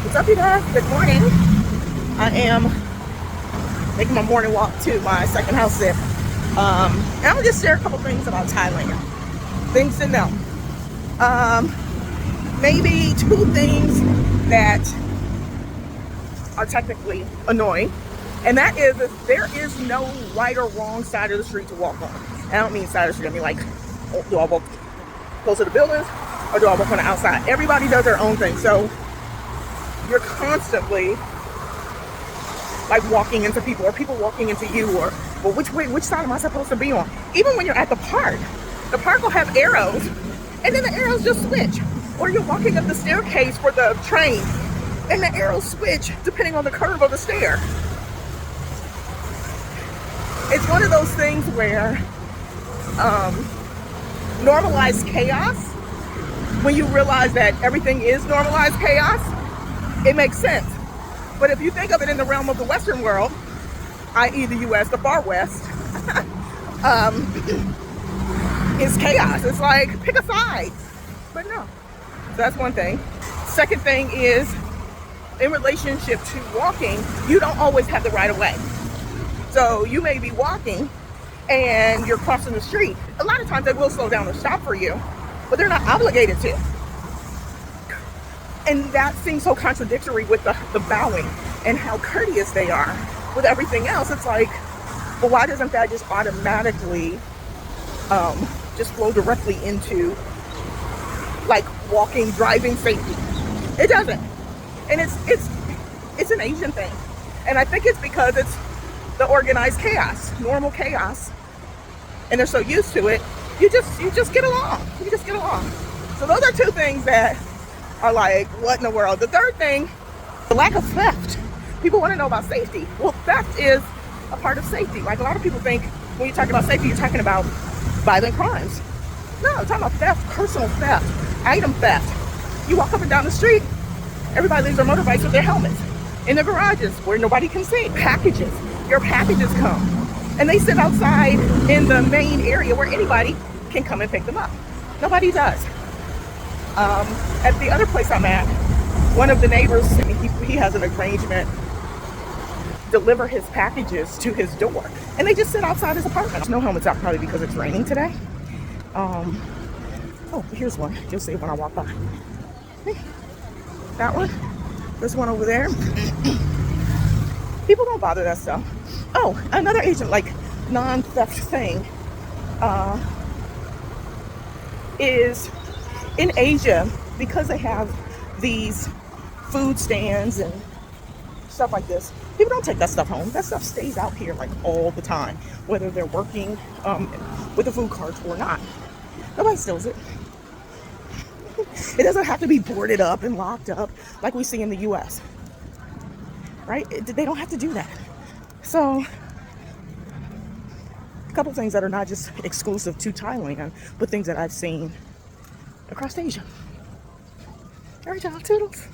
What's up, you guys? Good morning. I am making my morning walk to my second house there. And I'm gonna just share a couple things about Thailand. Things to know. Maybe two things that are technically annoying. And that is there is no right or wrong side of the street to walk on. And I don't mean side of the street, I mean like, do I walk close to the buildings or do I walk on the outside? Everybody does their own thing. So you're constantly like walking into people or people walking into you, or well, which side am I supposed to be on? Even when you're at the park will have arrows and then the arrows just switch. Or you're walking up the staircase for the train and the arrows switch depending on the curve of the stair. It's one of those things where normalized chaos, when you realize that everything is normalized chaos, it makes sense. But if you think of it in the realm of the Western world, i.e. the US, the far West, it's chaos. It's like, pick a side. But no. So that's one thing. Second thing is, in relationship to walking, you don't always have the right of way. So you may be walking and you're crossing the street. A lot of times they will slow down and stop for you, but they're not obligated to. And that seems so contradictory with the bowing and how courteous they are with everything else. It's like, well, why doesn't that just automatically just flow directly into like walking, driving safety? It doesn't. And it's an Asian thing. And I think it's because it's the organized chaos, normal chaos. And they're so used to it, you just get along. You just get along. So those are two things that are like, what in the world? The third thing, the lack of theft. People want to know about safety. Well, theft is a part of safety. Like a lot of people think when you talk about safety, you're talking about violent crimes. No, I'm talking about theft, personal theft, item theft. You walk up and down the street, everybody leaves their motorbikes with their helmets in their garages where nobody can see. Packages, your packages come and they sit outside in the main area where anybody can come and pick them up. Nobody does. At the other place I'm at, one of the neighbors, he has an arrangement deliver his packages to his door, and they just sit outside his apartment. There's no helmets out, probably because it's raining today. Oh, here's one. You'll see when I walk by. That one. This one over there. People don't bother that stuff. Oh, another Asian like non-theft thing is in Asia, because they have these food stands and stuff like this, people don't take that stuff home. That stuff stays out here like all the time, whether they're working with the food carts or not. Nobody steals it. It doesn't have to be boarded up and locked up like we see in the US, right? They don't have to do that. So a couple things that are not just exclusive to Thailand, but things that I've seen across Asia. All right, y'all, toodles.